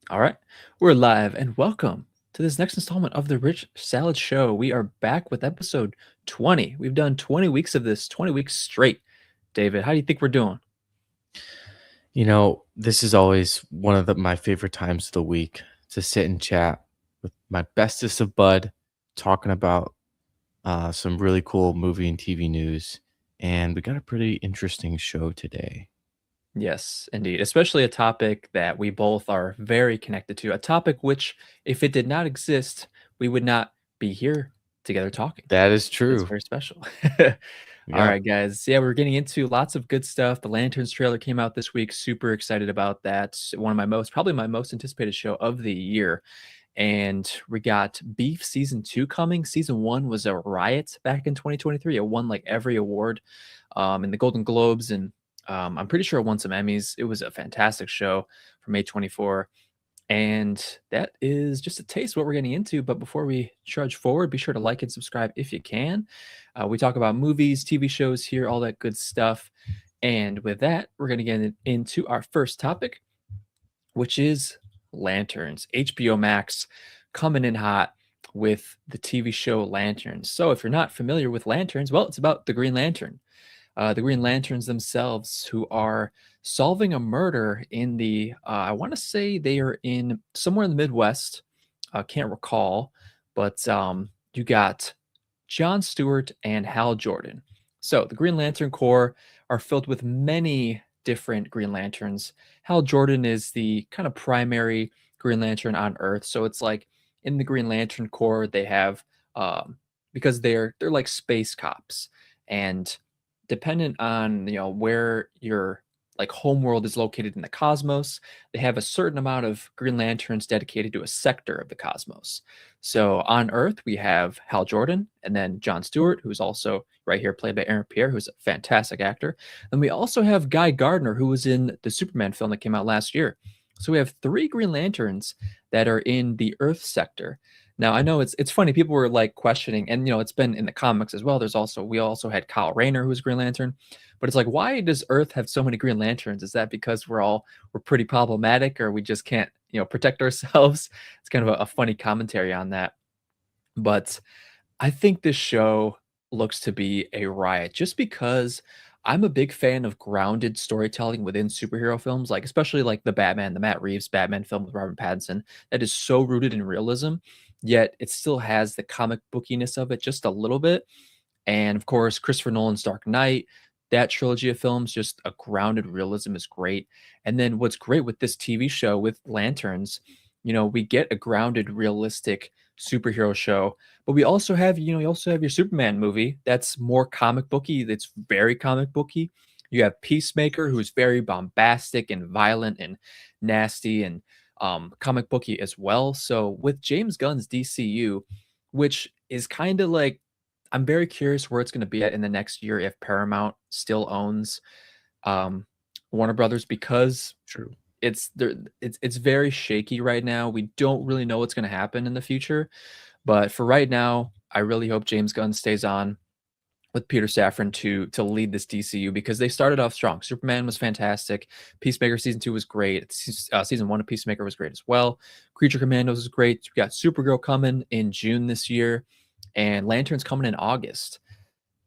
All right, we're live and welcome to this next installment of the Rich Salad Show. We are back with episode 20. We've done 20 weeks of this, 20 weeks straight. David, how do you think we're doing? This is always one of my favorite times of the week to sit and chat with my bestest of bud, talking about some really cool movie and TV news. And we got a pretty interesting show today. Yes, indeed. Especially a topic that we both are very connected to, a topic which, if it did not exist, we would not be here together talking. That is It's true. very special. All Yep. right, guys. Yeah, we're getting into lots of good stuff. The Lanterns trailer came out this week. Super excited about that. One of my probably my most anticipated show of the year. And we got Beef season 2 coming. Season 1 was a riot back in 2023. It won like every award in the Golden Globes, and I'm pretty sure it won some Emmys. It was a fantastic show from A24. And that is just a taste of what we're getting into. But before we trudge forward, be sure to like and subscribe if you can. We talk about movies, TV shows here, all that good stuff. And with that, we're going to get into our first topic, which is Lanterns. HBO Max coming in hot with the TV show Lanterns. So if you're not familiar with Lanterns, well, it's about the Green Lantern. The Green Lanterns themselves, who are solving a murder in I want to say they are in somewhere in the Midwest. I can't recall, but you got John Stewart and Hal Jordan. So the Green Lantern Corps are filled with many different Green Lanterns. Hal Jordan is the kind of primary Green Lantern on Earth. So it's like in the Green Lantern Corps, they have because they're like space cops, and dependent on where your like homeworld is located in the cosmos, they have a certain amount of Green Lanterns dedicated to a sector of the cosmos. So on Earth, we have Hal Jordan and then John Stewart, who's also right here played by Aaron Pierre, who's a fantastic actor. And we also have Guy Gardner, who was in the Superman film that came out last year. So we have three Green Lanterns that are in the Earth sector. Now I know it's funny. People were like questioning, and it's been in the comics as well. We also had Kyle Rayner, who's Green Lantern, but it's like, why does Earth have so many Green Lanterns? Is that because we're pretty problematic, or we just can't protect ourselves? It's kind of a funny commentary on that. But I think this show looks to be a riot just because I'm a big fan of grounded storytelling within superhero films, like especially like the Matt Reeves Batman film with Robert Pattinson, that is so rooted in realism, yet it still has the comic bookiness of it just a little bit. And of course, Christopher Nolan's Dark Knight, that trilogy of films, just a grounded realism is great. And then what's great with this TV show with Lanterns, we get a grounded, realistic superhero show, but we also have, you also have your Superman movie that's more comic booky, that's very comic booky. You have Peacemaker, who's very bombastic and violent and nasty and comic booky as well. So with James Gunn's DCU, which is kind of like, I'm very curious where it's going to be at in the next year if Paramount still owns um, Warner Brothers, because True. it's there. It's very shaky right now. We don't really know what's going to happen in the future, but for right now, I really hope James Gunn stays on with Peter Safran to lead this DCU, because they started off strong. Superman was fantastic. Peacemaker season 2 was great. Season 1 of Peacemaker was great as well. Creature Commandos was great. We got Supergirl coming in June this year, and Lantern's coming in August.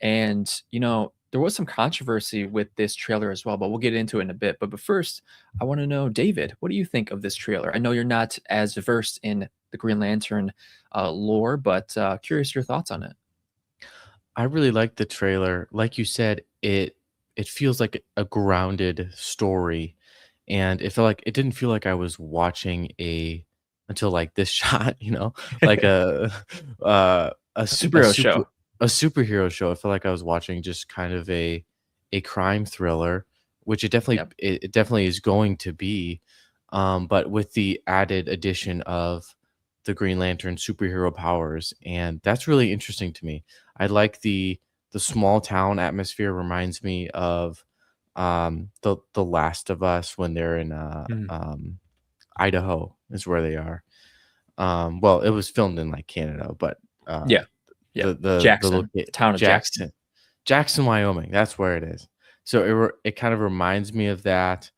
And there was some controversy with this trailer as well, but we'll get into it in a bit. But first, I want to know, David, what do you think of this trailer? I know you're not as versed in the Green Lantern lore, but curious your thoughts on it. I really like the trailer. Like you said, it feels like a grounded story. And it didn't feel like I was watching until like this shot, like a, A su- a superhero super show. a superhero show. I felt like I was watching just kind of a crime thriller, which Yep. it definitely is going to be. But with the added addition of the Green Lantern superhero powers, and that's really interesting to me. I like the small town atmosphere. Reminds me of the Last of Us when they're in Mhm. Idaho is where they are. Well, it was filmed in like Canada, but Yeah. Yeah. the Jackson, the town of Jackson. Jackson, Wyoming. That's where it is. So it kind of reminds me of that.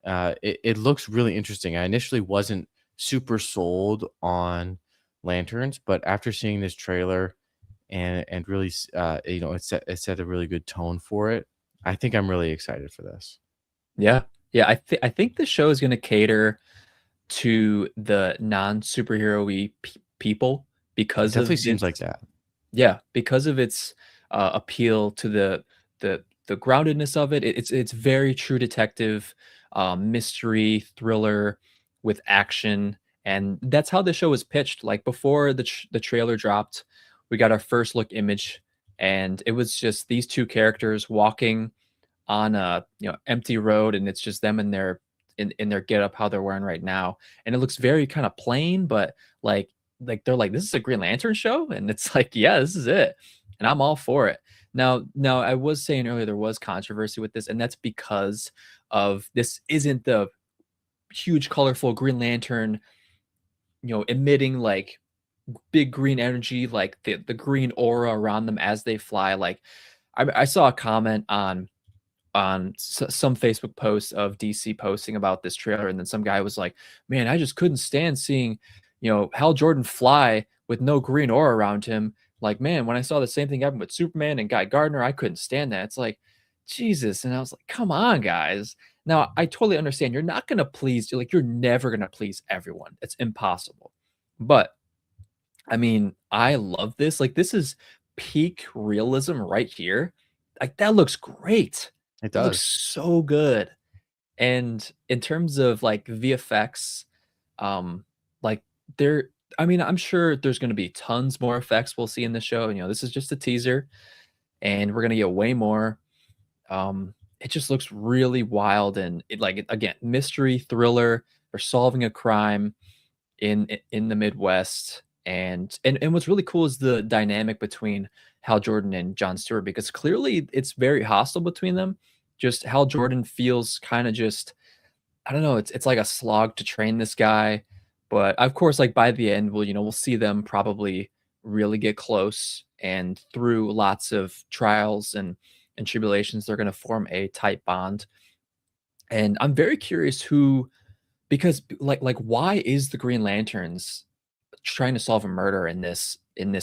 It looks really interesting. I initially wasn't super sold on lanterns, but after seeing this trailer and really, it set a really good tone for it. I think I'm really excited for this. Yeah. Yeah, I think the show is gonna cater to the non-superhero-y people It because definitely of seems like its that. yeah, because of its, appeal to the groundedness of it. It's very true detective, mystery, thriller with action, and that's how the show was pitched. Like, before the trailer dropped, we got our first look image, and it was just these 2 characters walking on a, empty road, and it's just them in their getup, how they're wearing right now, and it looks very kinda plain, but, they're like, "This is a Green Lantern show?" And it's like, "Yeah, this is it," and I'm all for it. Now, I was saying earlier there was controversy with this, and that's because of this isn't the huge, colorful Green Lantern, emitting, like, big green energy, like, the green aura around them as they fly. Like, I saw a comment on some Facebook posts of DC posting about this trailer, and then some guy was like, "Man, I just couldn't stand seeing, Hal Jordan fly with no green aura around him. Like, man, when I saw the same thing happen with Superman and Guy Gardner, I couldn't stand that." It's like, Jesus, and I was like, "Come on, guys." Now, I totally understand you're not gonna please, like, you're never gonna please everyone. It's impossible. But I mean, I love this. Like, this is peak realism right here. Like, that looks great. It It looks does. so good. And in terms of, like, VFX, um, like, there I mean, I'm sure there's gonna be tons more effects we'll see in the show. This is just a teaser, and we're gonna get way more. It just looks really wild, and again, mystery, thriller, or solving a crime in the Midwest, and what's really cool is the dynamic between Hal Jordan and Jon Stewart, because clearly it's very hostile between them. Just Hal Jordan feels kind of just, I don't know, it's like a slog to train this guy, but of course, like, by the end, we'll see them probably really get close, and through lots of trials and tribulations, they're going to form a tight bond. And I'm very curious who, because why is the Green Lanterns trying to solve a murder in this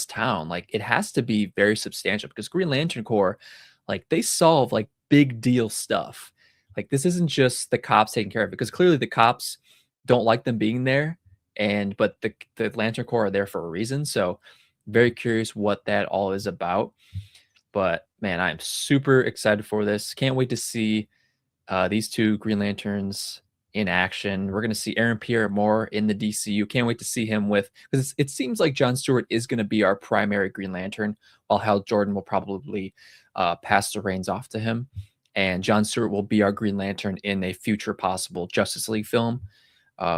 town? Like, it has to be very substantial, because Green Lantern Corps, like, they solve, like, big deal stuff. Like, this isn't just the cops taking care of it, because clearly the cops don't like them being there, but the Lantern Corps are there for a reason. So very curious what that all is about. But man, I am super excited for this. Can't wait to see these 2 Green Lanterns in action. We're gonna see Aaron Pierre more in the DCU. Can't wait to see him with, because it seems like Jon Stewart is gonna be our primary Green Lantern, while Hal Jordan will probably pass the reins off to him, and Jon Stewart will be our Green Lantern in a future possible Justice League film,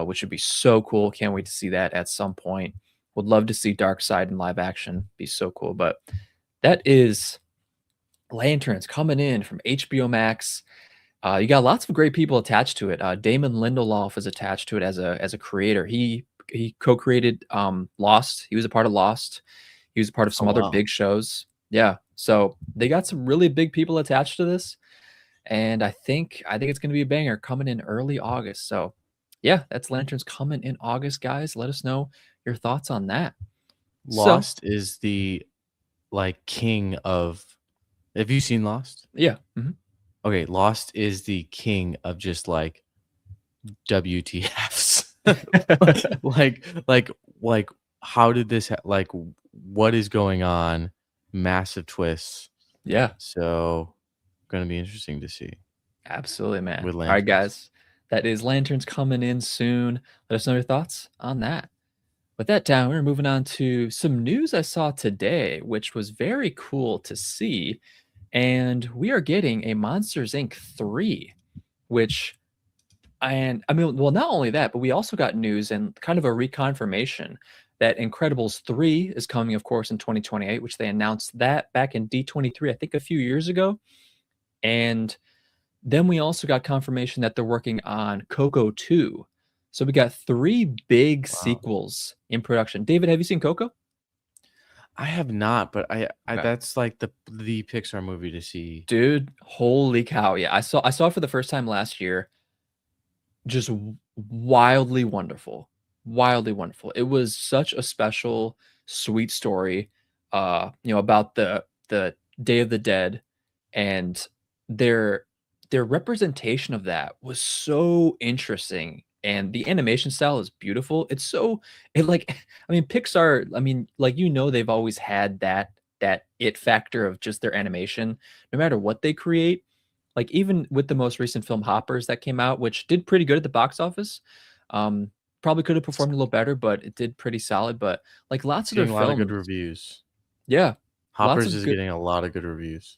which would be so cool. Can't wait to see that at some point. Would love to see Darkseid in live action. Be so cool. But that is Lanterns coming in from HBO Max. You got lots of great people attached to it. Damon Lindelof is attached to it as a creator. He co-created Lost. He was a part of Lost. He was a part of Oh some other wow. big shows. Yeah. So they got some really big people attached to this. And I think it's gonna be a banger coming in early August. So yeah, that's Lanterns coming in August, guys. Let us know your thoughts on that. So Lost is the like king of. Have you seen Lost? yeah. Mhm. Okay, Lost is the king of just like WTFs. Like how did this what is going on? Massive twists. Yeah. So gonna be interesting to see Absolutely, man. with All right, lanterns. guys. That is Lanterns coming in soon. Let us know your thoughts on that. With that down, we're moving on to some news I saw today, which was very cool to see. And we are getting a Monsters Inc. 3, which, and I mean, well, not only that, but we also got news and kind of a reconfirmation that Incredibles 3 is coming, of course, in 2028, which they announced that back in D23, I think a few years ago. And then we also got confirmation that they're working on Coco 2. So we got 3 big Wow. sequels in production. David, have you seen Coco? I have not, but I Okay. that's like the Pixar movie to see. Dude, holy cow. Yeah, I saw it for the first time last year. just wildly wonderful, wildly wonderful. It was such a special, sweet story, about the Day of the Dead, and their their representation of that was so interesting, and the animation style is beautiful. It's so it like I mean, Pixar, I mean, like, they've always had that it factor of just their animation, no matter what they create. Like, even with the most recent film Hoppers that came out, which did pretty good at the box office, um, probably could have performed a little better, but it did pretty solid. But like lots of their Getting a lot of good films, reviews. yeah, lots Hoppers of is good. getting a lot of good reviews.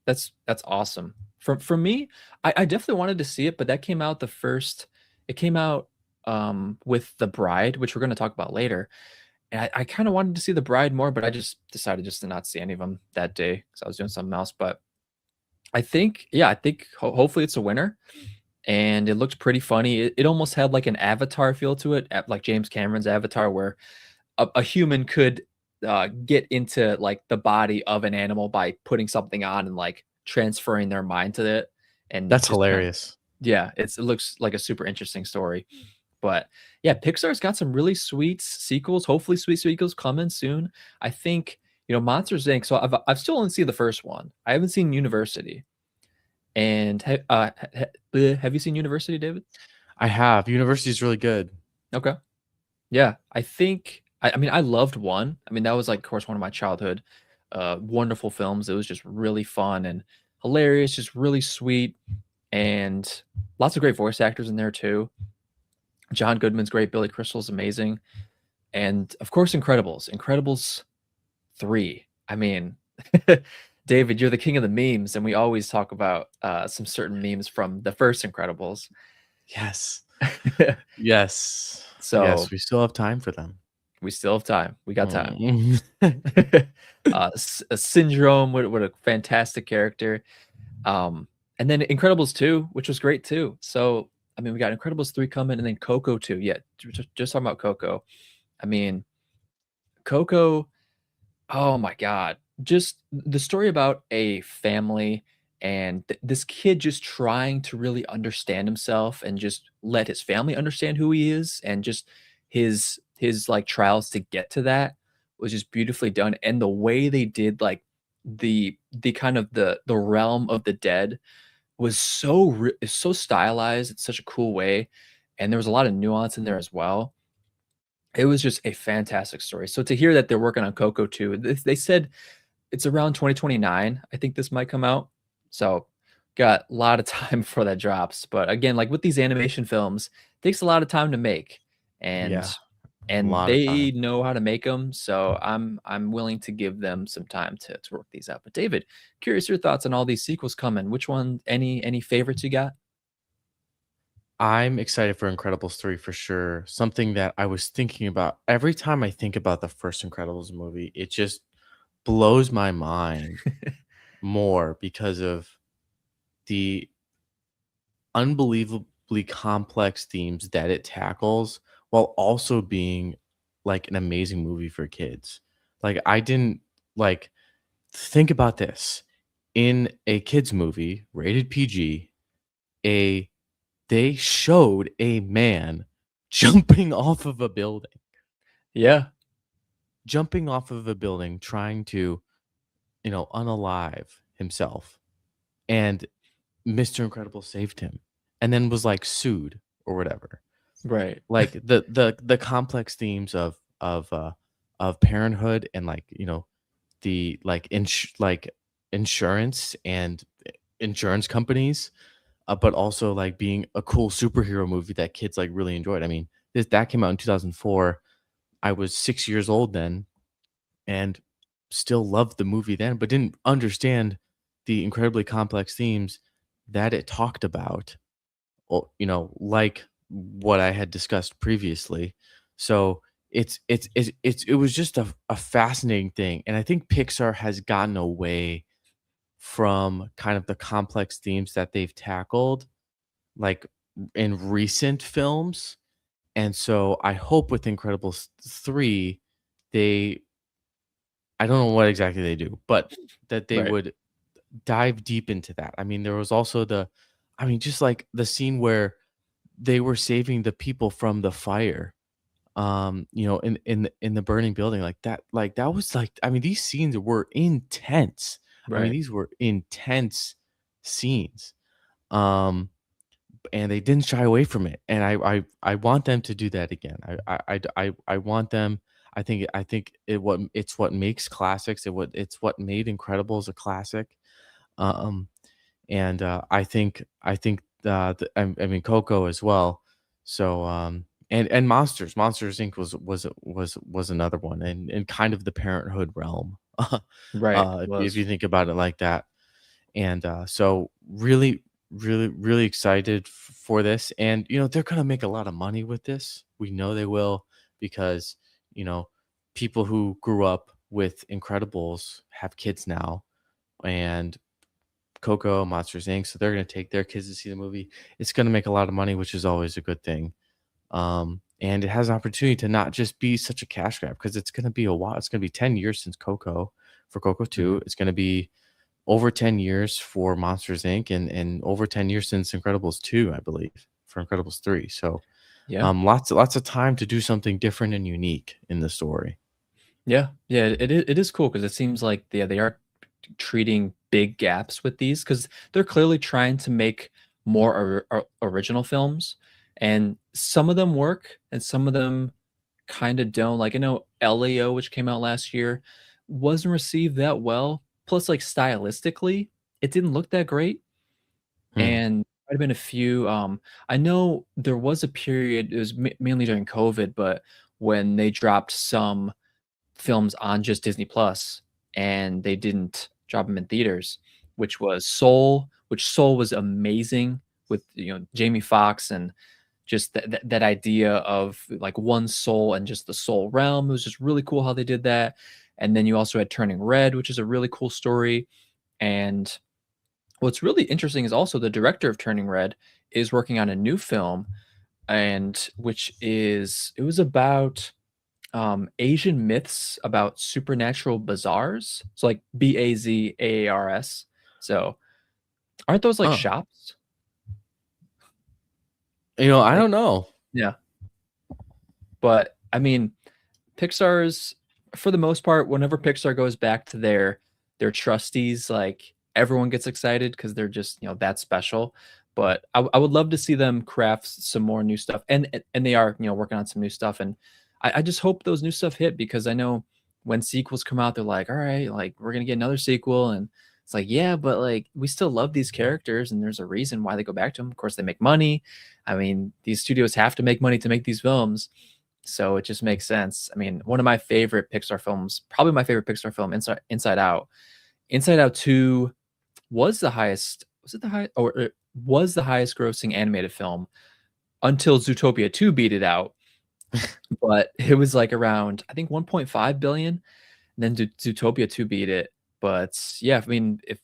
That's awesome. For me, I definitely wanted to see it, but that came out the first. It came out with The Bride, which we're going to talk about later. And I kind of wanted to see The Bride more, but I just decided just to not see any of them that day because I was doing something else. But I think, yeah, I think hopefully it's a winner. And it looked pretty funny. It almost had like an Avatar feel to it, like James Cameron's Avatar, where a human could get into like the body of an animal by putting something on and like transferring their mind to it, and That's just hilarious. yeah, it looks like a super interesting story. But yeah, Pixar's got some really sweet sequels. Hopefully, sweet sequels coming soon. I think Monsters Inc. So I've still only seen the first one. I haven't seen University. And have you seen University, David? I have. University is really good. Okay. Yeah, I think I mean I loved one. I mean that was like of course one of my childhood wonderful films. It was just really fun and hilarious, just really sweet, and lots of great voice actors in there too. John Goodman's great, Billy Crystal's amazing, and of course Incredibles. Incredibles 3. I mean, David, you're the king of the memes, and we always talk about some certain memes from the first Incredibles. Yes. Yes. Yes, So we still have time for them. we still have time. We got time. Mm. Syndrome, what a fantastic character. Um, and then Incredibles 2, which was great too. So, I mean, we got Incredibles 3 coming and then Coco 2. Yeah, just talking about Coco. I mean, Coco, oh my God. Just the story about a family and this kid just trying to really understand himself and just let his family understand who he is, and just his like trials to get to that was just beautifully done. And the way they did like the kind of the realm of the dead was so stylized in such a cool way, and there was a lot of nuance in there as well. It was just a fantastic story. So to hear that they're working on Coco 2, they said it's around 2029. I think this might come out. So got a lot of time before that drops. But again, like with these animation films, it takes a lot of time to make. And Yeah, a and lot of they time. know how to make them. So I'm willing to give them some time to work these out. But David, curious your thoughts on all these sequels coming. Which one, any favorites you got? I'm excited for Incredibles 3 for sure. Something that I was thinking about every time I think about the first Incredibles movie, it just blows my mind more because of the unbelievably complex themes that it tackles while also being like an amazing movie for kids. Like I didn't like think about this. In a kids movie, rated PG, a they showed a man jumping off of a building, Yeah, jumping off of a building trying to, unalive himself. And Mr. Incredible saved him and then was like sued or whatever. right. Like the complex themes of parenthood and like, the like insurance and insurance companies, but also like being a cool superhero movie that kids like really enjoyed. I mean, that came out in 2004. I was 6 years old then, and still loved the movie then, but didn't understand the incredibly complex themes that it talked about. Like what I had discussed previously. So it was just a fascinating thing, and I think Pixar has gotten away from kind of the complex themes that they've tackled, like in recent films. And so I hope with Incredibles 3, they I don't know what exactly they do, but that they Right. would dive deep into that. I mean, there was also just like the scene where they were saving the people from the fire, in the burning building, like that was like, I mean, these scenes were intense. I mean, Right. these were intense scenes. Um, and they didn't shy away from it. And I want them to do that again. I want them. I think it's what makes classics. It's what made Incredibles a classic. Um, and I mean Coco as well. So and Monsters Inc. was another one, and kind of the parenthood realm. Right. If Was. you think about it like that. And so really excited for this. And they're gonna make a lot of money with this. We know they will, because you know people who grew up with Incredibles have kids now, and Coco, Monsters Inc. So they're gonna take their kids to see the movie. It's gonna make a lot of money, which is always a good thing. And it has an opportunity to not just be such a cash grab, because it's gonna be a while. It's gonna be 10 years since Coco for Coco 2. Mhm. It's gonna be over 10 years for Monsters Inc. and over 10 years since Incredibles 2, I believe, for Incredibles 3. So Yeah. lots of time to do something different and unique in the story. Yeah. Yeah. It is cool because it seems like they are treating big gaps with these because they're clearly trying to make more original films, and some of them work and some of them kind of don't. Like I know Leo, which came out last year, wasn't received that well. Plus, like stylistically, it didn't look that great, Hmm. and might have been a few. I know there was a period. It was mainly during COVID, but when they dropped some films on just Disney Plus, and they didn't drop them in theaters, which was Soul, which Soul was amazing with Jamie Foxx, and just that idea of like one soul and just the soul realm. It was just really cool how they did that. And then you also had Turning Red, which is a really cool story. And what's really interesting is also the director of Turning Red is working on a new film, and which is it was about Asian myths about supernatural bazaars. So like Bazaars. So aren't those like Huh. shops? I Like don't know. yeah. But I mean, Pixar's for the most part, whenever Pixar goes back to their trustees, like everyone gets excited because they're just that special. But I would love to see them craft some more new stuff, and they are working on some new stuff, and I just hope those new stuff hit because I know when sequels come out, they're like, all right, like we're gonna get another sequel, and it's like yeah, but like we still love these characters, and there's a reason why they go back to them. Of course, they make money. I mean, these studios have to make money to make these films, so it just makes sense. I mean, one of my favorite Pixar films, probably my favorite Pixar film, Inside Out. Inside Out 2 was the highest, was it the high or it was the highest grossing animated film until Zootopia 2 beat it out. But it was like around, I think 1.5 billion. And then Zootopia 2 beat it. But yeah, I mean, if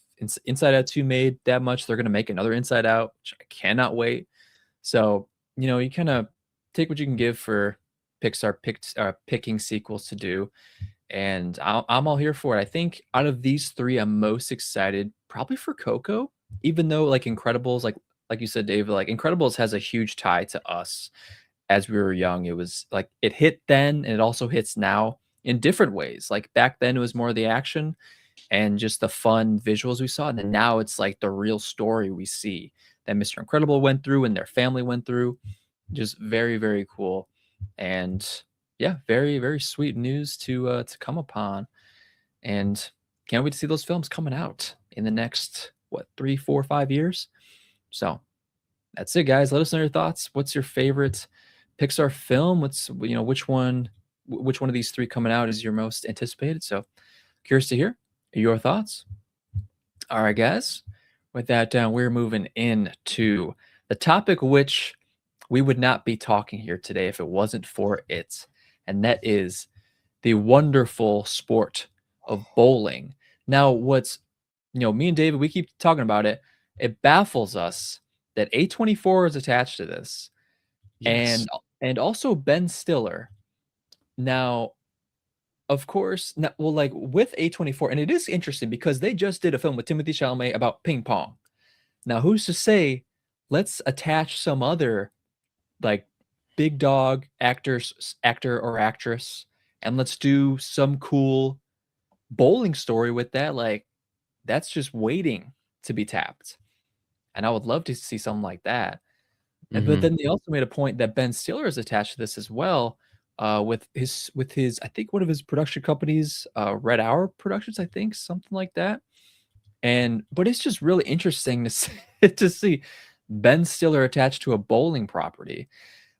Inside Out 2 made that much, they're gonna make another Inside Out, which I cannot wait. So, you kind of take what you can give for picking sequels to do, and I'm all here for it. I think out of these three, I'm most excited probably for Coco, even though like Incredibles, like you said, Dave, like Incredibles has a huge tie to us as we were young. It was like it hit then, and it also hits now in different ways. Like back then, it was more of the action and just the fun visuals we saw. And then now it's like the real story we see that Mr. Incredible went through and their family went through. Just very, very cool. And yeah, very, very sweet news to come upon. And can't wait to see those films coming out in the next what 3, 4, 5 years. So that's it, guys. Let us know your thoughts. What's your favorite Pixar film? What's which one of these three coming out is your most anticipated? So curious to hear your thoughts. All right, guys. With that down, we're moving into the topic which we would not be talking here today if it wasn't for it. And that is the wonderful sport of bowling. Now, me and David, we keep talking about it. It baffles us that A24 is attached to this, Yes. and also Ben Stiller. Now, of course, well, like with A24, and it is interesting because they just did a film with Timothy Chalamet about ping pong. Now, who's to say let's attach some other like big dog actor or actress, and let's do some cool bowling story with that. Like that's just waiting to be tapped. And I would love to see something like that. But Hmm. then they also made a point that Ben Stiller is attached to this as well, with his I think one of his production companies, Red Hour Productions, I think something like that. And but it's just really interesting to see, to see Ben Stiller attached to a bowling property.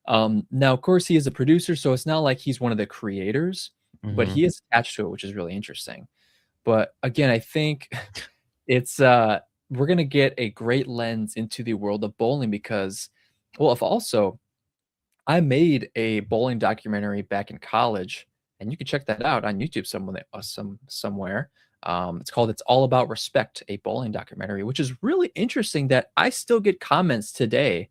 Now, of course, he is a producer, so it's not like he's one of the creators, but Hmm. he is attached to it, which is really interesting. But again, I think it's we're gonna get a great lens into the world of bowling because, well, if also I made a bowling documentary back in college, and you can check that out on YouTube somewhere. It's called "It's All About Respect," a bowling documentary, which is really interesting. That I still get comments today,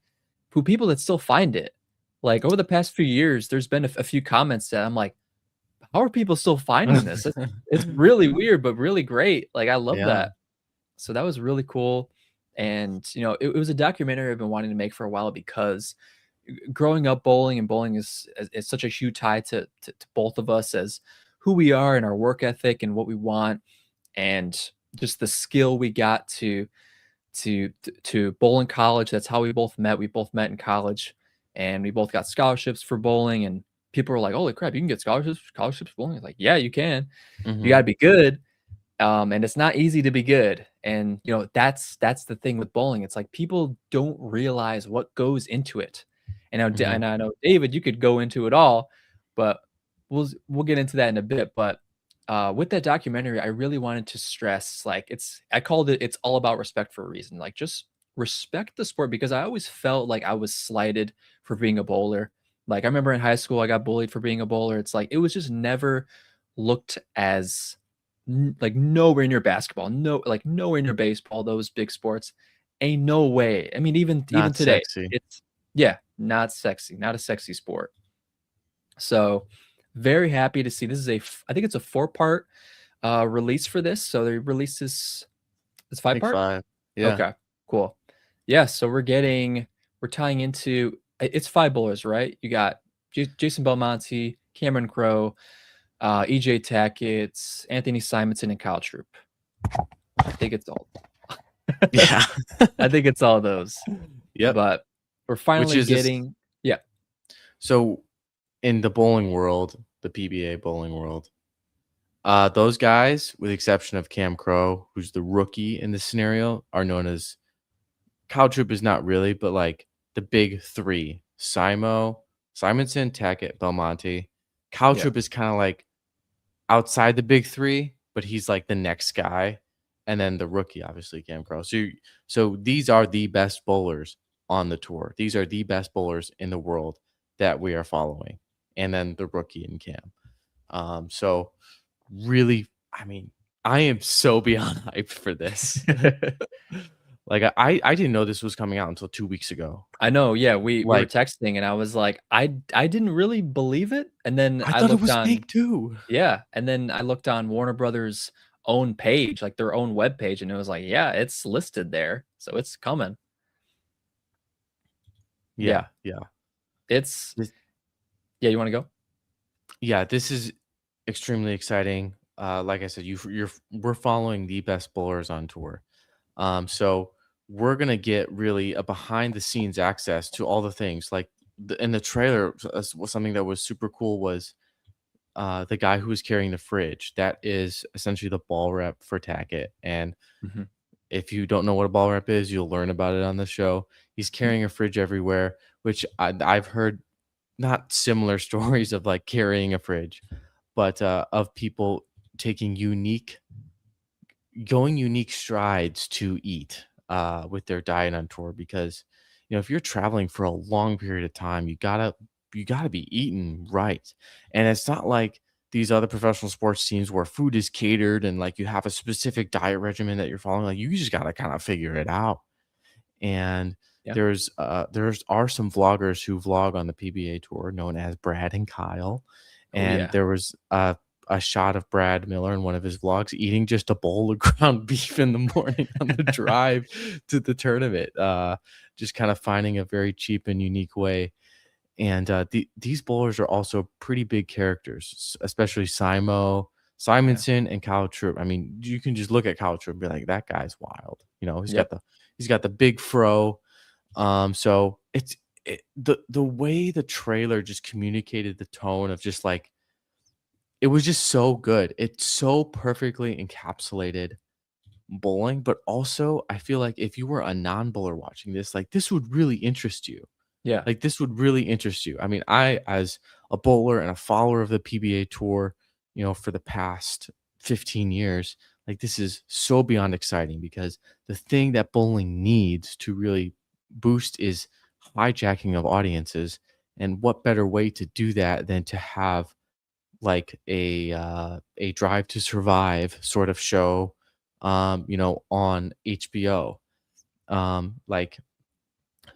who people that still find it. Like over the past few years, there's been a few comments that I'm like, how are people still finding this? It's really weird, but really great. Like I love Yeah. that. So that was really cool. And it was a documentary I've been wanting to make for a while because growing up bowling and bowling is such a huge tie to both of us as who we are and our work ethic and what we want and just the skill we got to bowl in college. That's how we both met. We both met in college and we both got scholarships for bowling and people were like, holy crap, you can get scholarships for bowling. Like, yeah, you can. You Hmm. gotta be good. And it's not easy to be good. And that's the thing with bowling. It's like people don't realize what goes into it. Hmm. And I know David, you could go into it all, but we'll get into that in a bit. But with that documentary, I really wanted to stress like I called it "It's All About Respect" for a reason. Like just respect the sport because I always felt like I was slighted for being a bowler. Like I remember in high school, I got bullied for being a bowler. It's like it was just never looked as like nowhere near basketball, like nowhere near baseball, those big sports. Ain't no way. I mean, even Not today, sexy. it's yeah, not sexy, not a sexy sport. So very happy to see this is I think it's a 4-part release for this. So they released this it's I five think part? 5. Yeah. Okay, cool. Yeah, so we're tying into it's 5 bowlers, right? You got Jason Belmonte, Cameron Crowe, EJ Tackett, Anthony Simonson, and Kyle Troop. I think it's all. Yeah. I think it's all those. Yep. But we're Which finally is this. getting yeah, So in the bowling world, the PBA bowling world, those guys, with the exception of Cam Crow, who's the rookie in this scenario, are known as Kyle Troop is not really, but like the big three: Simonson, Tackett, Belmonte. Kyle yeah. Troop is kind of like outside the big three, but he's like the next guy. And then the rookie, obviously, Cam Crow. So these are the best bowlers on the tour. These are the best bowlers in the world that we are following. And then the rookie and Cam. So really, I mean, I am so beyond hyped for this. Like I didn't know this was coming out until 2 weeks ago. I know, yeah, we were Like texting and I was like, I didn't really believe it, and then I I thought it looked was on fake too. yeah, and then I looked on Warner Brothers' own page, like their own web page, and it was like, yeah, it's listed there, so it's coming. Yeah, Yeah, yeah. it's This, yeah, you wanna go? yeah, this is extremely exciting. Like I said, we're following the best bowlers on tour. So we're gonna get really a behind the scenes access to all the things. Like in the trailer, was something that was super cool was the guy who was carrying the fridge. That is essentially the ball rep for Tackett. And Mhm. if you don't know what a ball rep is, you'll learn about it on the show. He's Mm, carrying a fridge everywhere, which I've heard not similar stories of like carrying a fridge, but of people taking going unique strides to eat with their diet on tour because if you're traveling for a long period of time you gotta be eating right. And it's not like these other professional sports teams where food is catered and like you have a specific diet regimen that you're following. Like you just gotta kind of figure it out. And yeah. there's are some vloggers who vlog on the PBA tour known as Brad and Kyle. Oh, And yeah. there was a shot of Brad Miller in one of his vlogs eating just a bowl of ground beef in the morning on the drive to the tournament. Just kind of finding a very cheap and unique way. And these bowlers are also pretty big characters, especially Yeah. Simonson and Kyle Troop. I mean, you can just look at Kyle Troop and be like, that guy's wild. You know, Yep. he's got the big fro. So the way the trailer just communicated the tone of just like it was just so good. It so perfectly encapsulated bowling, but also I feel like if you were a non-bowler watching this, like this would really interest you. Yeah. Like this would really interest you. I mean, I as a bowler and a follower of the PBA tour, you know, for the past 15 years, like this is so beyond exciting because the thing that bowling needs to really boost is hijacking of audiences. And what better way to do that than to have like a Drive to Survive sort of show, you know, on HBO. Like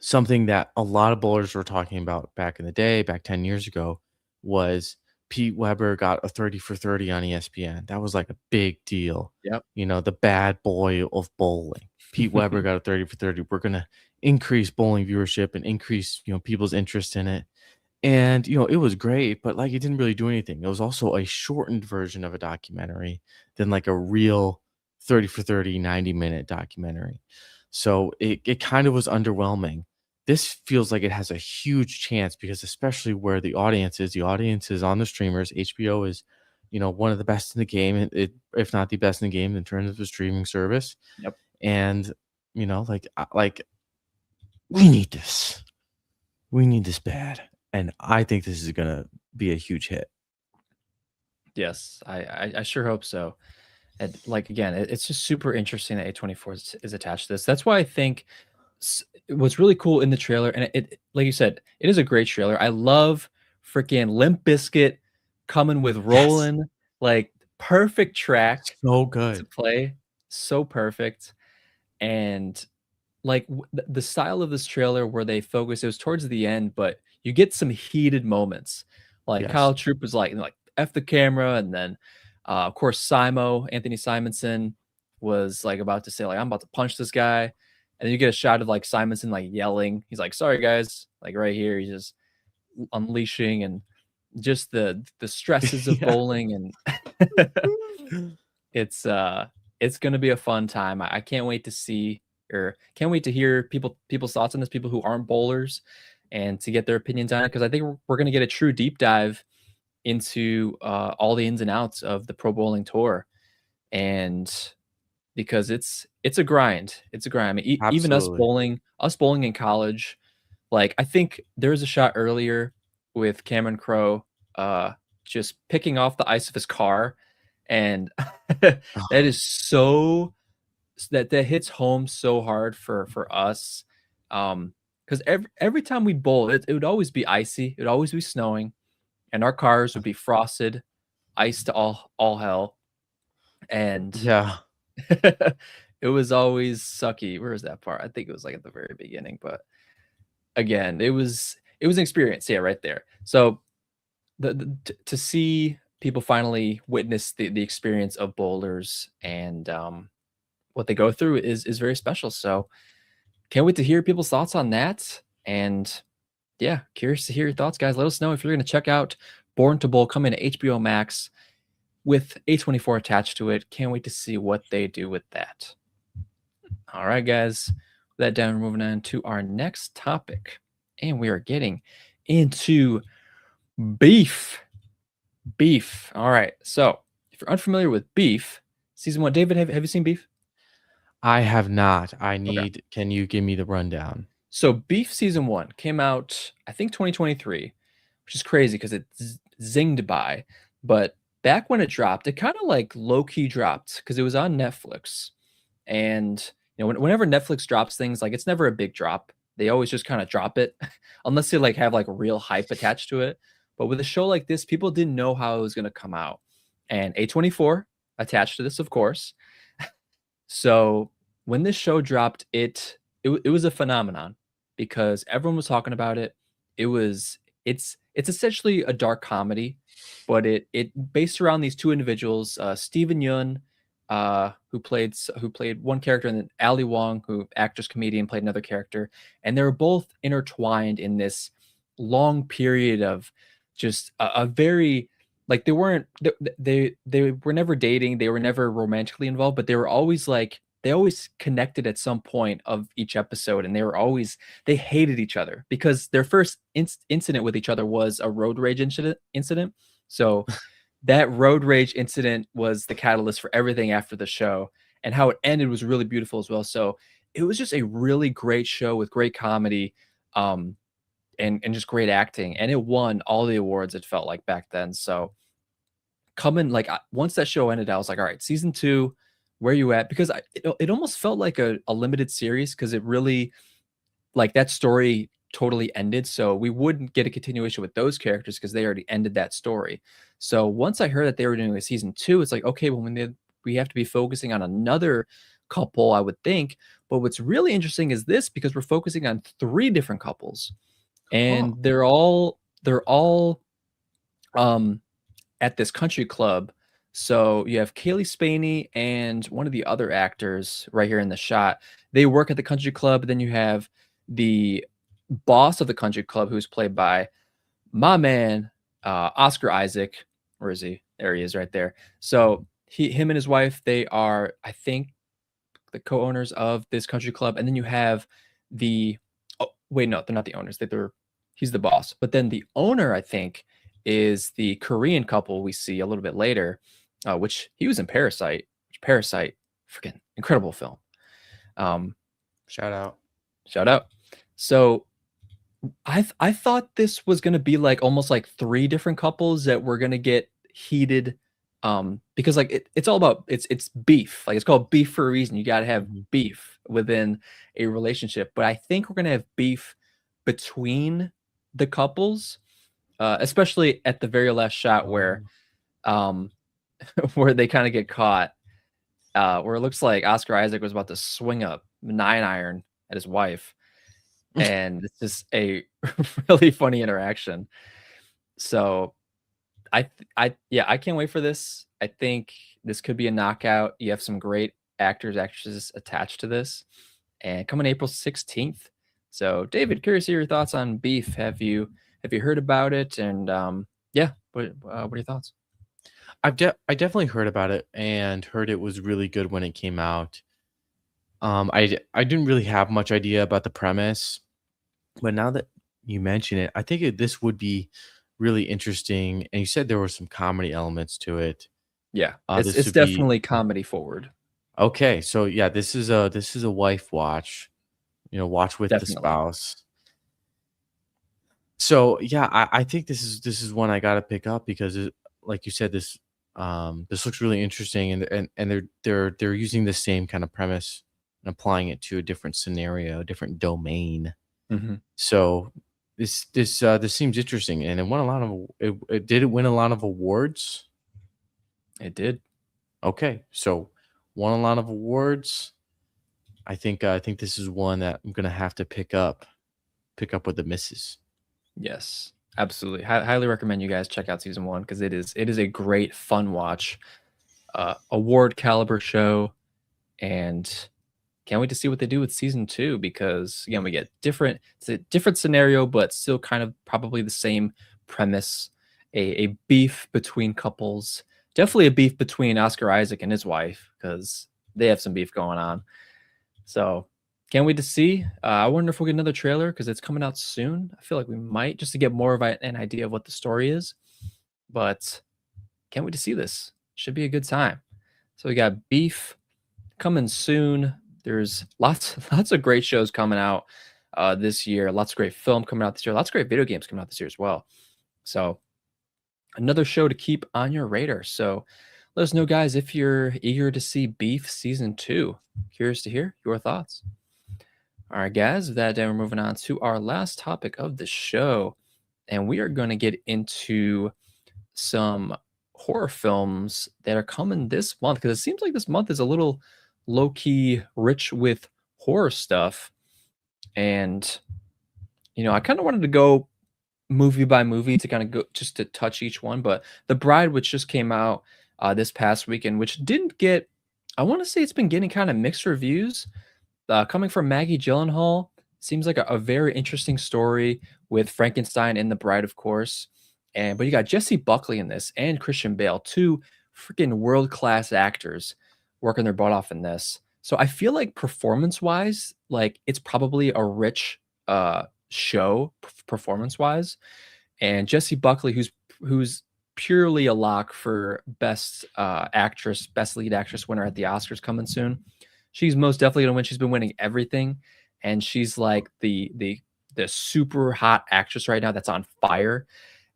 something that a lot of bowlers were talking about back in the day, back 10 years ago, was Pete Weber got a 30 for 30 on ESPN. That was like a big deal. Yep. You know, the bad boy of bowling. Pete Weber got a 30 for 30. We're gonna increase bowling viewership and increase, you know, people's interest in it. And, you know, it was great, but, like, it didn't really do anything. It was also a shortened version of a documentary than, like, a real 30 for 30 90-minute documentary. So it kind of was underwhelming. This feels like it has a huge chance because especially where the audience is on the streamers. HBO is, you know, one of the best in the game, if not the best in the game in terms of the streaming service. Yep. And, you know, like, we need this. We need this bad, and I think this is gonna be a huge hit. Yes. I sure hope so. And like again, it's just super interesting that A24 is attached to this. That's why I think what's really cool in the trailer, and like you said, it is a great trailer. I love freaking Limp Biscuit coming with Yes. Rollin', like perfect track So to good. play, so perfect. And like the style of this trailer where they focus, it was towards the end, but you get some heated moments. Like Yes. Kyle Troop was like F the camera, and then of course Anthony Simonson was like about to say like I'm about to punch this guy. And then you get a shot of like Simonson like yelling. He's like, sorry guys, like right here, he's just unleashing and just the stresses of Yeah. bowling and it's it's gonna be a fun time. I can't wait to see or can't wait to hear people's thoughts on this, people who aren't bowlers, and to get their opinions on it because I think we're gonna get a true deep dive into all the ins and outs of the Pro Bowling Tour, and because it's a grind, it's a grind. I mean, even Absolutely. us bowling in college, like I think there was a shot earlier with Cameron Crowe, uh, just picking off the ice of his car, and that Ugh, is so that hits home so hard for us, because every time we bowl, it would always be icy, it would always be snowing, and our cars would be frosted, ice to all hell, and yeah. it was always sucky. Where was that part? I think it was like at the very beginning, but again, it was an experience, yeah, right there. So to see people finally witness the experience of boulders and what they go through is very special. So can't wait to hear people's thoughts on that. And yeah, curious to hear your thoughts, guys. Let us know if you're going to check out Born to Bowl coming to HBO Max with A24 attached to it. Can't wait to see what they do with that. All right, guys. With that down, we're moving on to our next topic. And we are getting into beef. Beef. All right. So if you're unfamiliar with beef, season one, David, have you seen beef? I have not. Okay. Can you give me the rundown? So Beef season one came out, I think 2023, which is crazy because it zinged by. But back when it dropped, it kind of like low key dropped because it was on Netflix. And you know, whenever Netflix drops things, like it's never a big drop. They always just kind of drop it, unless they like have like real hype attached to it. But with a show like this, people didn't know how it was going to come out, and A24 attached to this, of course. So when this show dropped, it was a phenomenon because everyone was talking about it. It was it's essentially a dark comedy, but it based around these two individuals, Steven Yeun, who played one character, and then Ali Wong, who actress comedian played another character, and they were both intertwined in this long period of just a very like they weren't they were never dating, they were never romantically involved, but they were always like they always connected at some point of each episode, and they were always they hated each other because their first incident with each other was a road rage incident. So that road rage incident was the catalyst for everything after the show, and how it ended was really beautiful as well. So it was just a really great show with great comedy. And just great acting, and it won all the awards, it felt like back then. So coming like once that show ended, I was like, all right, season 2, where you at? Because it almost felt like a limited series because it really like that story totally ended. So we wouldn't get a continuation with those characters because they already ended that story. So once I heard that they were doing a season 2, it's like, okay, well, we have to be focusing on another couple, I would think. But what's really interesting is this because we're focusing on 3 different couples, and Oh, they're all um at this country club. So you have Kaylee Spaney and one of the other actors right here in the shot. They work at the country club. Then you have the boss of the country club, who's played by my man, Oscar Isaac. Where is he? There he is, right there. So him and his wife, they are, I think, the co-owners of this country club. And then you have the oh wait, no, they're not the owners. They're he's the boss. But then the owner, I think, is the Korean couple we see a little bit later, which he was in Parasite. Parasite, freaking incredible film. Um, shout out. shout out. So I thought this was gonna be like almost like 3 different couples that were gonna get heated, because like it's all about it's beef. Like it's called beef for a reason. You gotta have Mhm. beef within a relationship. But I think we're gonna have beef between the couples, especially at the very last shot where Oh. um where they kind of get caught, where it looks like Oscar Isaac was about to swing a 9 iron at his wife, and it's just a really funny interaction. So yeah, I can't wait for this. I think this could be a knockout. You have some great actors, actresses attached to this, and coming April 16th. So, David, curious to hear your thoughts on Beef. Have you heard about it? And yeah, what are your thoughts? I definitely heard about it and heard it was really good when it came out. I didn't really have much idea about the premise, but now that you mention it, I think this would be really interesting. And you said there were some comedy elements to it. Yeah, it's This would be definitely comedy forward. okay. So yeah, this is a wife watch. You know, watch with the Definitely. spouse. So yeah, I think this is one I got to pick up because like you said, this looks really interesting, and they're using the same kind of premise and applying it to a different scenario, a different domain. Mhm. So this seems interesting, and it won a lot of it did it win a lot of awards. It did. Okay, so won a lot of awards. I think this is one that I'm gonna have to pick up with the misses. Yes, absolutely. Highly recommend you guys check out season 1 because it is a great fun watch, award caliber show, and can't wait to see what they do with season 2 because again we get different it's a different scenario but still kind of probably the same premise, a beef between couples, definitely a beef between Oscar Isaac and his wife because they have some beef going on. So can't wait to see. I wonder if we'll get another trailer because it's coming out soon. I feel like we might just to get more of an idea of what the story is, but can't wait to see this. Should be a good time. So we got beef coming soon. There's lots of great shows coming out this year. Lots of great film coming out this year. Lots of great video games coming out this year as well. So another show to keep on your radar. So let us know, guys, if you're eager to see Beef season 2. Curious to hear your thoughts. All right, guys. With that, we're moving on to our last topic of the show, and we are going to get into some horror films that are coming this month because it seems like this month is a little low key rich with horror stuff. And, I kind of wanted to go movie by movie to kind of go just to touch each one. But The Bride, which just came out this past weekend, which didn't get, I want to say it's been getting kind of mixed reviews coming from Maggie Gyllenhaal. Seems like a very interesting story with Frankenstein and the Bride, of course. And but you got Jesse Buckley in this and Christian Bale, two freaking world-class actors working their butt off in this. So I feel like performance-wise, like it's probably a rich show performance-wise. And Jesse Buckley, who's purely a lock for best actress, best lead actress winner at the Oscars coming soon. She's most definitely gonna win. She's been winning everything, and she's like the super hot actress right now that's on fire.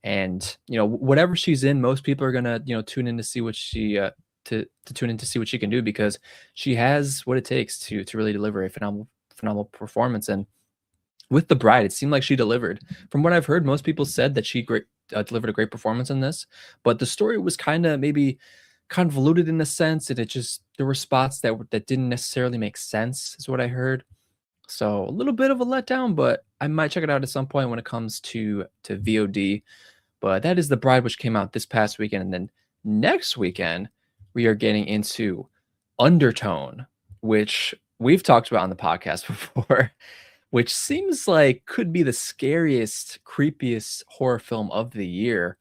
And whatever she's in, most people are gonna tune in to see what she to tune in to see what she can do, because she has what it takes to really deliver a phenomenal performance. And with The Bride, it seemed like she delivered. From what I've heard, most people said that she delivered a great performance in this, but the story was kind of maybe convoluted in a sense, and it just there were spots that didn't necessarily make sense, is what I heard. So a little bit of a letdown, but I might check it out at some point when it comes to VOD. But that is The Bride, which came out this past weekend, and then next weekend we are getting into Undertone, which we've talked about on the podcast before, which seems like could be the scariest, creepiest horror film of the year,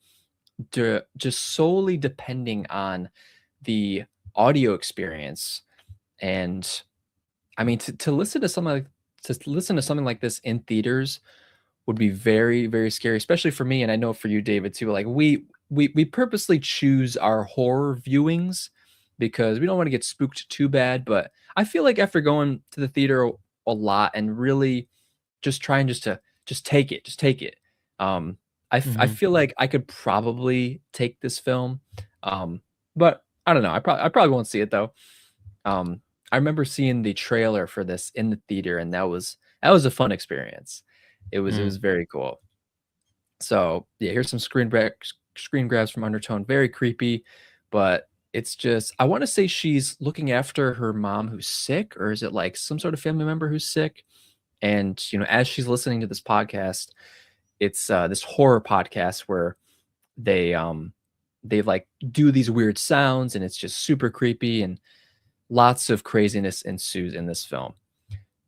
just solely depending on the audio experience. And I mean, to listen to something like this in theaters would be very, very scary, especially for me, and I know for you, David, too. Like we purposely choose our horror viewings because we don't want to get spooked too bad. But I feel like after going to the theater a lot and really just trying to just take it. I Mhm. feel like I could probably take this film, but I don't know. I probably won't see it though. I remember seeing the trailer for this in the theater, and that was a fun experience. It was Mm. very cool. So yeah, here's some screen grabs from Undertone. Very creepy, but it's just I want to say she's looking after her mom who's sick, or is it like some sort of family member who's sick? And as she's listening to this podcast, it's this horror podcast where they like do these weird sounds, and it's just super creepy, and lots of craziness ensues in this film.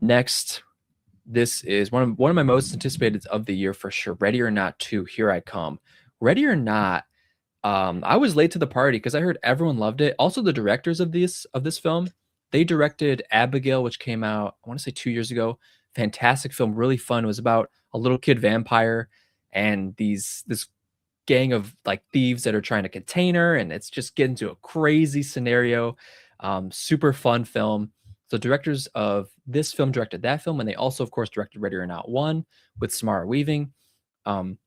Next, this is one of my most anticipated of the year for sure. Ready or Not 2, Here I Come. Ready or Not, I was late to the party because I heard everyone loved it. Also, the directors of this film, they directed Abigail, which came out, I want to say 2 years ago. Fantastic film, really fun. It was about a little kid vampire and this gang of like thieves that are trying to contain her, and it's just getting to a crazy scenario. Super fun film. So directors of this film directed that film, and they also, of course, directed Ready or Not One with Samara Weaving. Um,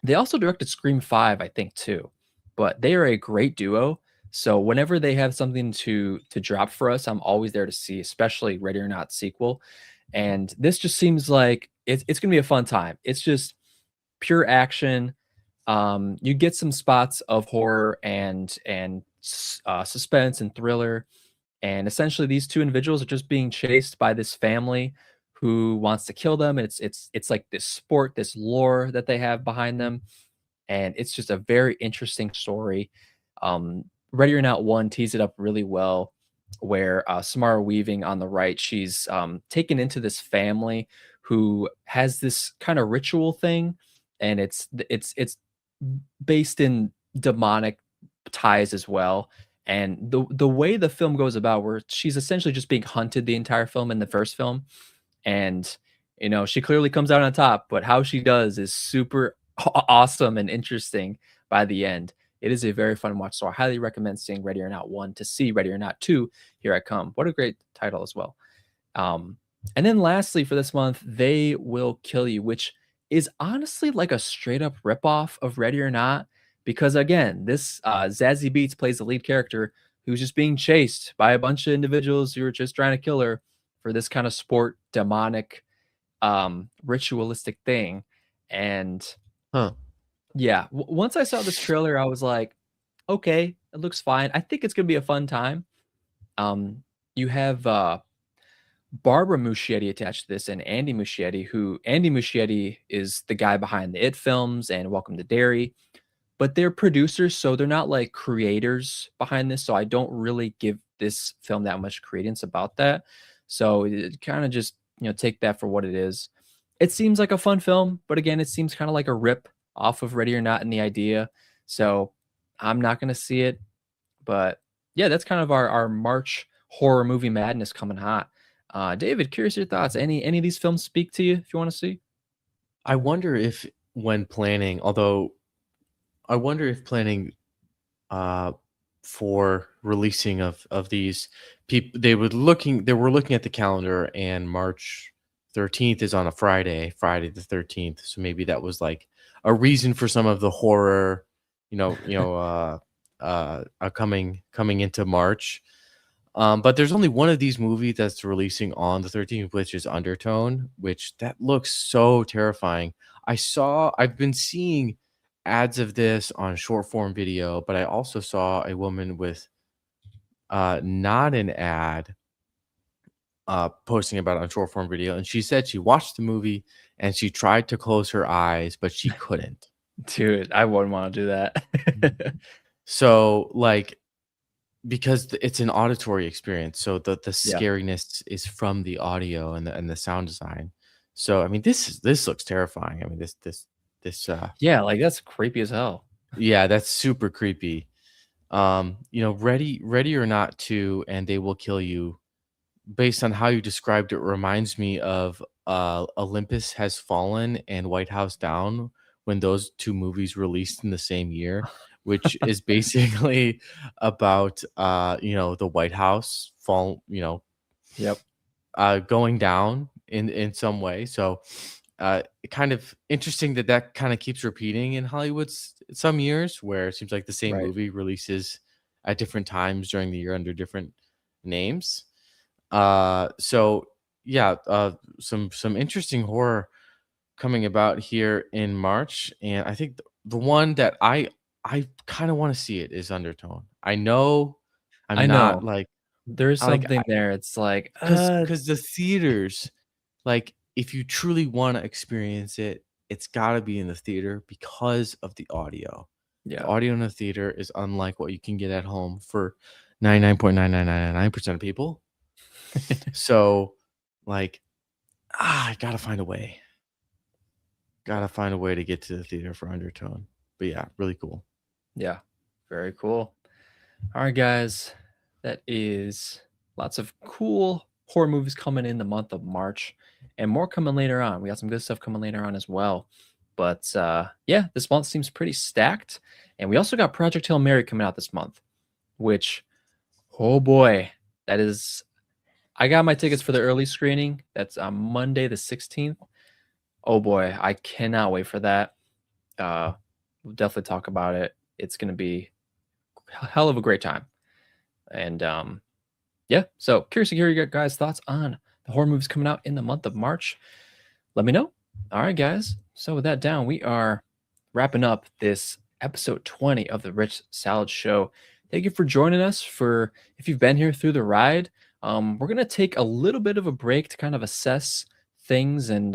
they also directed Scream 5, I think, too. But they are a great duo. So whenever they have something to drop for us, I'm always there to see, especially Ready or Not sequel. And this just seems like it's gonna be a fun time. It's just pure action. You get some spots of horror and suspense and thriller. And essentially, these two individuals are just being chased by this family who wants to kill them. It's like this sport, this lore that they have behind them, and it's just a very interesting story. Ready or Not One tees it up really well, where Samara Weaving on the right, she's taken into this family who has this kind of ritual thing, and it's based in demonic ties as well. And the way the film goes about, where she's essentially just being hunted the entire film in the first film, and she clearly comes out on top, but how she does is super awesome and interesting by the end. It is a very fun watch, so I highly recommend seeing Ready or Not 1 to see Ready or Not 2, Here I Come. What a great title as well. Um, and then lastly for this month, They Will Kill You, which is honestly like a straight up ripoff of Ready or Not, because again, this Zazie Beetz plays the lead character who's just being chased by a bunch of individuals who are just trying to kill her for this kind of sport demonic ritualistic thing. And Huh. yeah, once I saw this trailer, I was like, okay, it looks fine. I think it's gonna be a fun time. Um, you have Barbara Muschietti attached to this, and Andy Muschietti, who Andy Muschietti is the guy behind the It films and Welcome to Derry, but they're producers, so they're not like creators behind this. So I don't really give this film that much credence about that. So it kind of just take that for what it is. It seems like a fun film, but again, it seems kind of like a rip off of Ready or Not in the idea. So I'm not going to see it. But yeah, that's kind of our March horror movie madness coming hot. David, curious your thoughts. Any of these films speak to you if you want to see? I wonder if when planning, although I wonder if planning uh, for releasing of these people, they were looking at the calendar, and March 13th is on a Friday the 13th. So maybe that was like a reason for some of the horror, coming into March. But there's only one of these movies that's releasing on the 13th, which is Undertone, which that looks so terrifying. I've been seeing ads of this on short form video, but I also saw a woman with not an ad posting about it on short form video, and she said she watched the movie and she tried to close her eyes, but she couldn't. Dude, I wouldn't want to do that. So like because it's an auditory experience, so the Yeah. scariness is from the audio and the sound design. So, I mean, this looks terrifying. I mean, this Yeah, like that's creepy as hell. yeah, that's super creepy. Ready or Not to And They Will Kill You, based on how you described it, reminds me of, Olympus Has Fallen and White House Down, when those 2 movies released in the same year, which is basically about, the White House Yep. going down in some way. So, kind of interesting that that kinda keeps repeating in Hollywood's some years, where it seems like the same Right. movie releases at different times during the year under different names. So yeah, some interesting horror coming about here in March, and I think the one that I kind of want to see it is Undertone. I know I'm I not know. like There's I like something there. It's like, because the theaters, like if you truly want to experience it, it's got to be in the theater because of the audio. The yeah. audio in the theater is unlike what you can get at home for 99.99999% of people. So, like, I gotta find a way. Gotta find a way to get to the theater for Undertone. But yeah, really cool. Yeah. Very cool. All right, guys. That is lots of cool horror movies coming in the month of March and more coming later on. We got some good stuff coming later on as well. But yeah, this month seems pretty stacked. And we also got Project Hail Mary coming out this month, which, oh boy, that is. I got my tickets for the early screening. That's on Monday, the 16th. Oh boy, I cannot wait for that. We'll definitely talk about it. It's going to be a hell of a great time. And yeah, so curious to hear your guys' thoughts on the horror movies coming out in the month of March. Let me know. All right, guys. So with that down, we are wrapping up this episode 20 of the Rich Salad Show. Thank you for joining us. For if you've been here through the ride, we're gonna take a little bit of a break to kind of assess things, and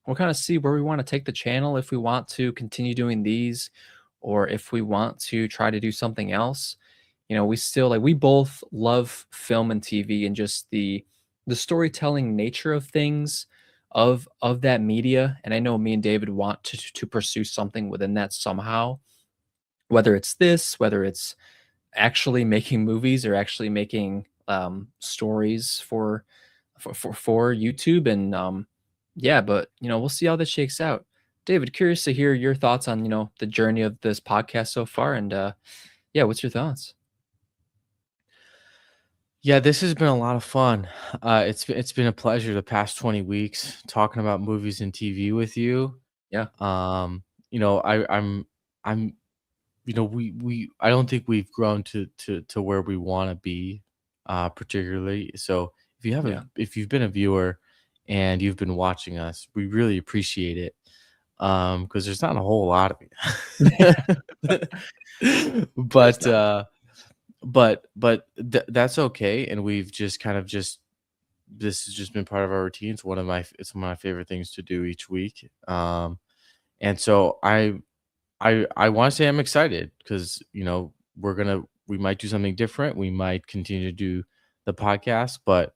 we'll kind of see where we want to take the channel. If we want to continue doing these, or if we want to try to do something else. We still like we both love film and TV and just the storytelling nature of things of that media. And I know me and David want to pursue something within that somehow, whether it's this, whether it's actually making movies or actually making stories for YouTube. And yeah, but we'll see how this shakes out. David, curious to hear your thoughts on the journey of this podcast so far. And yeah, what's your thoughts? Yeah, this has been a lot of fun. It's been a pleasure the past 20 weeks talking about movies and TV with you. Yeah, I'm we I don't think we've grown to where we want to be, particularly. So yeah. if you've been a viewer and you've been watching us, we really appreciate it. Because there's not a whole lot of it. There's but not. that's okay, and we've just kind of just this has just been part of our routine. It's one of my favorite things to do each week. And so I want to say I'm excited because we might do something different. We might continue to do the podcast, but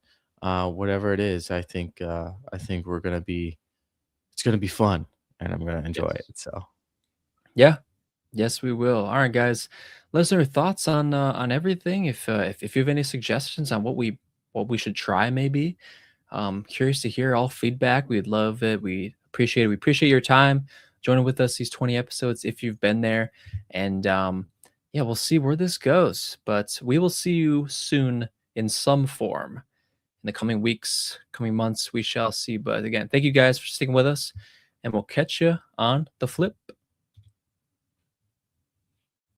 whatever it is, I think it's gonna be fun, and I'm gonna enjoy Yes. it. So Yeah. Yes, we will. All right, guys. Let us know your thoughts on everything. If you have any suggestions on what we should try, maybe. Curious to hear all feedback. We'd love it. We appreciate it. We appreciate your time joining with us these 20 episodes if you've been there. And yeah, we'll see where this goes. But we will see you soon in some form in the coming weeks, coming months. We shall see. But again, thank you guys for sticking with us, and we'll catch you on the flip.